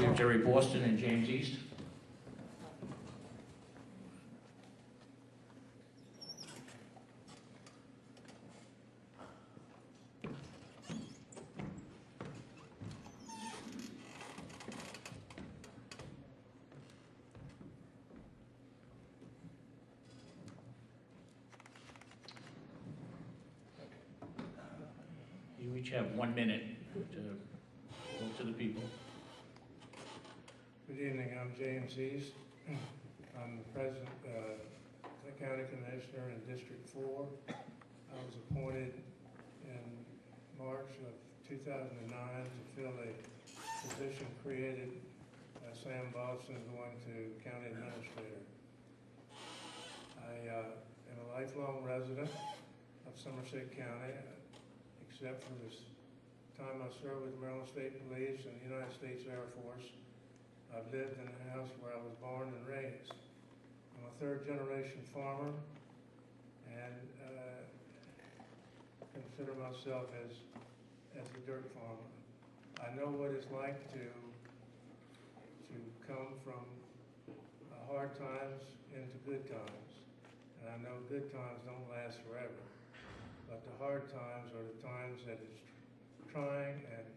We have Jerry Boston and James East. You each have 1 minute to go to the people. Good evening, I'm James East. I'm the president, the county commissioner in District 4. I was appointed in March of 2009 to fill a position created by Sam Boston going to county administrator. I am a lifelong resident of Somerset County, except for this time I served with the Maryland State Police and the United States Air Force. I've lived in a house where I was born and raised. I'm a third-generation farmer and consider myself as a dirt farmer. I know what it's like to come from hard times into good times. And I know good times don't last forever. But the hard times are the times that it's trying, and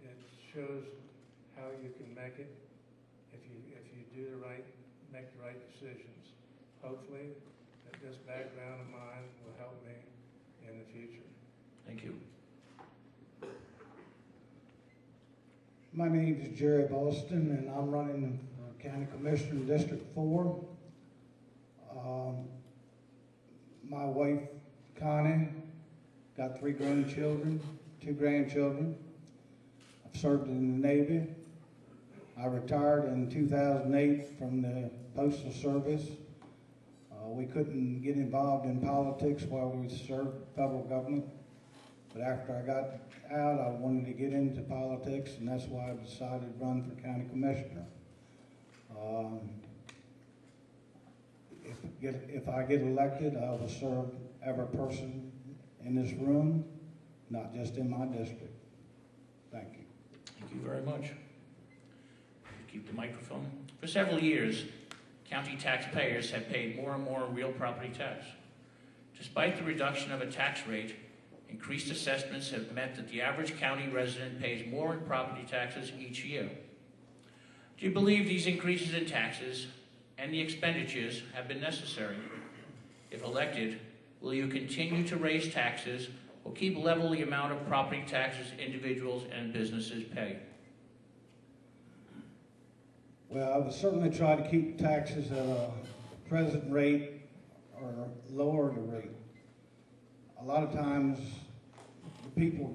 it shows how you can make it if you make the right decisions. Hopefully, that this background of mine will help me in the future. Thank you. My name is Jerry Boston, and I'm running for County Commissioner in District 4. My wife, Connie, got 3 grown children, 2 grandchildren. I've served in the Navy. I retired in 2008 from the Postal Service. We couldn't get involved in politics while we served federal government. But after I got out, I wanted to get into politics, and that's why I decided to run for county commissioner. If I get elected, I will serve every person in this room, not just in my district. Thank you. Thank you very much. Keep the microphone. For several years, county taxpayers have paid more and more real property tax. Despite the reduction of a tax rate, increased assessments have meant that the average county resident pays more in property taxes each year. Do you believe these increases in taxes and the expenditures have been necessary? If elected, will you continue to raise taxes or keep level the amount of property taxes individuals and businesses pay? Well, I would certainly try to keep taxes at a present rate or lower the rate. A lot of times, the people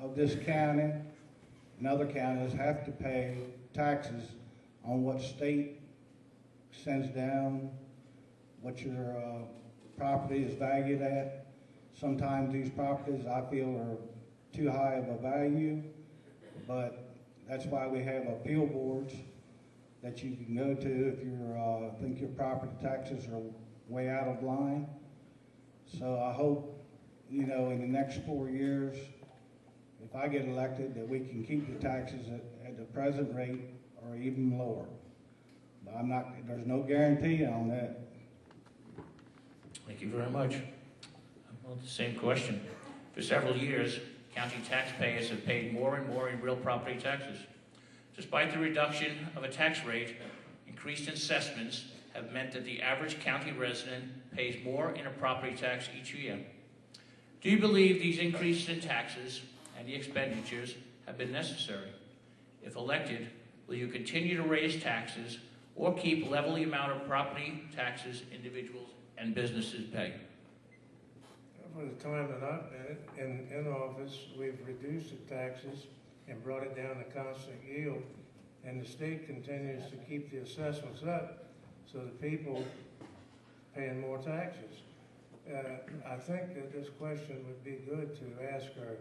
of this county and other counties have to pay taxes on what state sends down, what your property is valued at. Sometimes these properties I feel are too high of a value, but that's why we have appeal boards that you can go to if you think your property taxes are way out of line. So I hope, in the next 4 years, if I get elected, that we can keep the taxes at the present rate or even lower. But there's no guarantee on that. Thank you very much. Well, the same question. For several years, county taxpayers have paid more and more in real property taxes. Despite the reduction of a tax rate, increased assessments have meant that the average county resident pays more in a property tax each year. Do you believe these increases in taxes and the expenditures have been necessary? If elected, will you continue to raise taxes or keep level the amount of property taxes individuals and businesses pay? For the time that I've been in office, we've reduced the taxes and brought it down to constant yield, and the state continues to keep the assessments up so the people paying more taxes. I think that this question would be good to ask our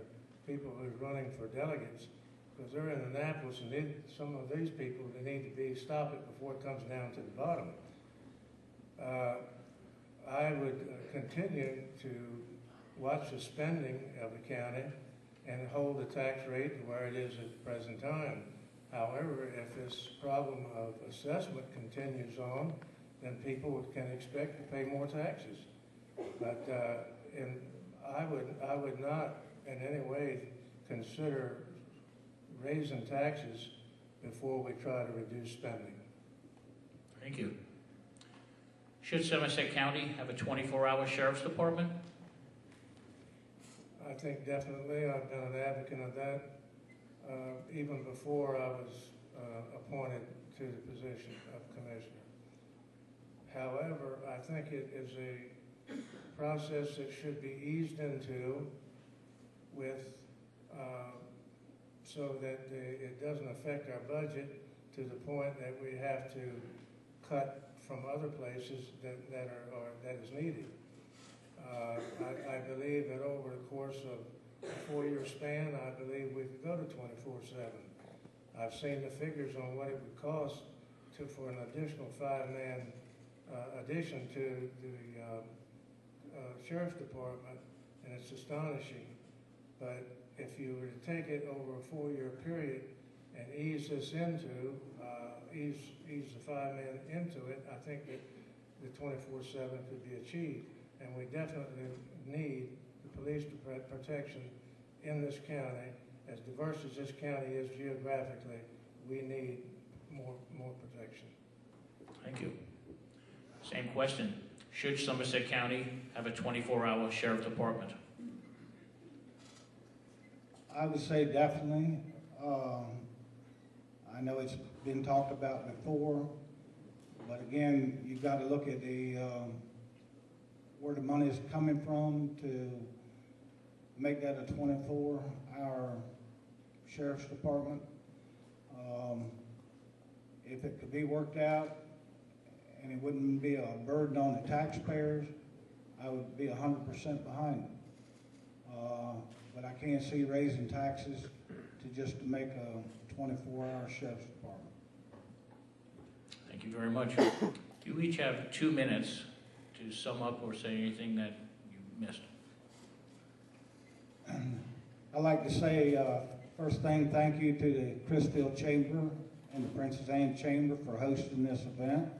people who are running for delegates, because they're in Annapolis, and some of these people, they need to stop it before it comes down to the bottom. I would continue to watch the spending of the county and hold the tax rate where it is at the present time. However, if this problem of assessment continues on, then people can expect to pay more taxes. But I would not in any way consider raising taxes before we try to reduce spending. Thank you. Should Somerset County have a 24-hour sheriff's department? I think definitely. I've been an advocate of that even before I was appointed to the position of commissioner. However, I think it is a process that should be eased into with so that it doesn't affect our budget to the point that we have to cut from other places that is needed. I believe that over the course of a 4-year span, I believe we could go to 24/7. I've seen the figures on what it would cost for an additional 5-man addition to the sheriff's department, and it's astonishing. But if you were to take it over a 4-year period and ease this into, ease the 5-man into it, I think that the 24/7 could be achieved. And we definitely need the police protection in this county. As diverse as this county is geographically, we need more protection. Thank you. Same question. Should Somerset County have a 24-hour sheriff department? I would say definitely. I know it's been talked about before, but again, you've got to look at where the money is coming from to make that a 24-hour sheriff's department. If it could be worked out and it wouldn't be a burden on the taxpayers, I would be 100% behind it. But I can't see raising taxes to make a 24-hour sheriff's department. Thank you very much. You each have 2 minutes to sum up or say anything that you missed. I'd like to say, first thing, thank you to the Chrisfield Chamber and the Princess Anne Chamber for hosting this event.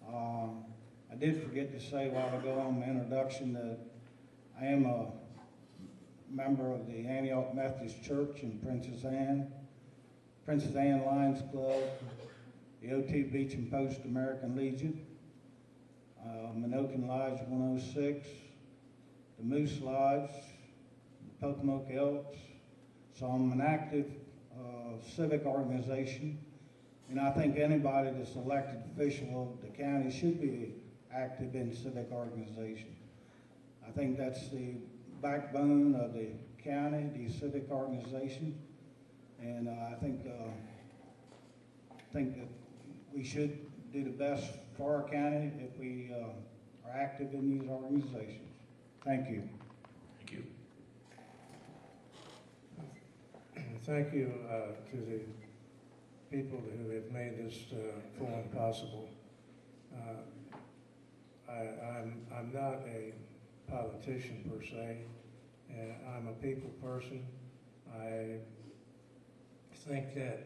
I did forget to say a while ago on my introduction that I am a member of the Antioch Methodist Church in Princess Anne Lions Club, the OT Beach and Post American Legion, Minokan Lodge 106, the Moose Lodge, the Pocomoke Elks. So I'm an active civic organization, and I think anybody that's elected official of the county should be active in civic organization. I think that's the backbone of the county, the civic organization, and I think that we should do the best for our county if we are active in these organizations. Thank you. Thank you. Thank you to the people who have made this forum possible. I'm not a politician per se, and I'm a people person. I think that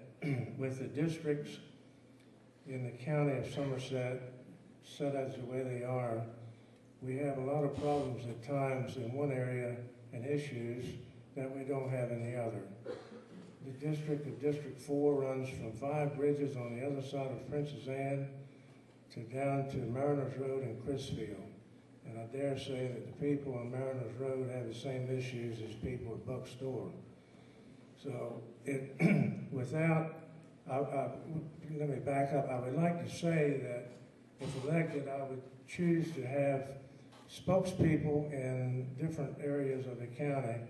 with the districts in the county of Somerset set as the way they are, we have a lot of problems at times in one area and issues that we don't have in the other. The district of District 4 runs from 5 bridges on the other side of Princess Anne to down to Mariners Road and Chrisfield. And I dare say that the people on Mariners Road have the same issues as people at Buck Store. So let me back up. I would like to say that if elected, I would choose to have spokespeople in different areas of the county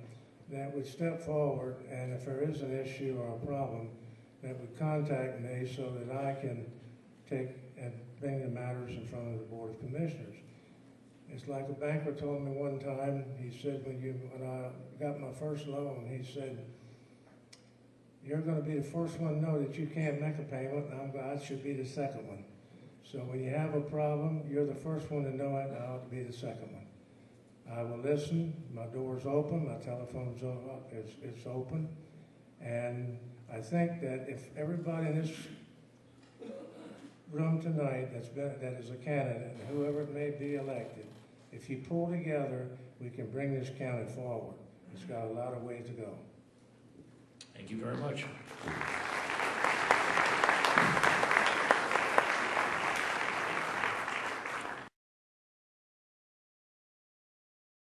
that would step forward, and if there is an issue or a problem, that would contact me so that I can take and bring the matters in front of the Board of Commissioners. It's like a banker told me one time. He said, when I got my first loan, he said, "You're going to be the first one to know that you can't make a payment, and I should be the second one. So when you have a problem, you're the first one to know it, and I ought to be the second one." I will listen. My door's open. My telephone's it's open. And I think that if everybody in this room tonight that is a candidate, and whoever it may be elected, if you pull together, we can bring this county forward. It's got a lot of ways to go. Thank you very much.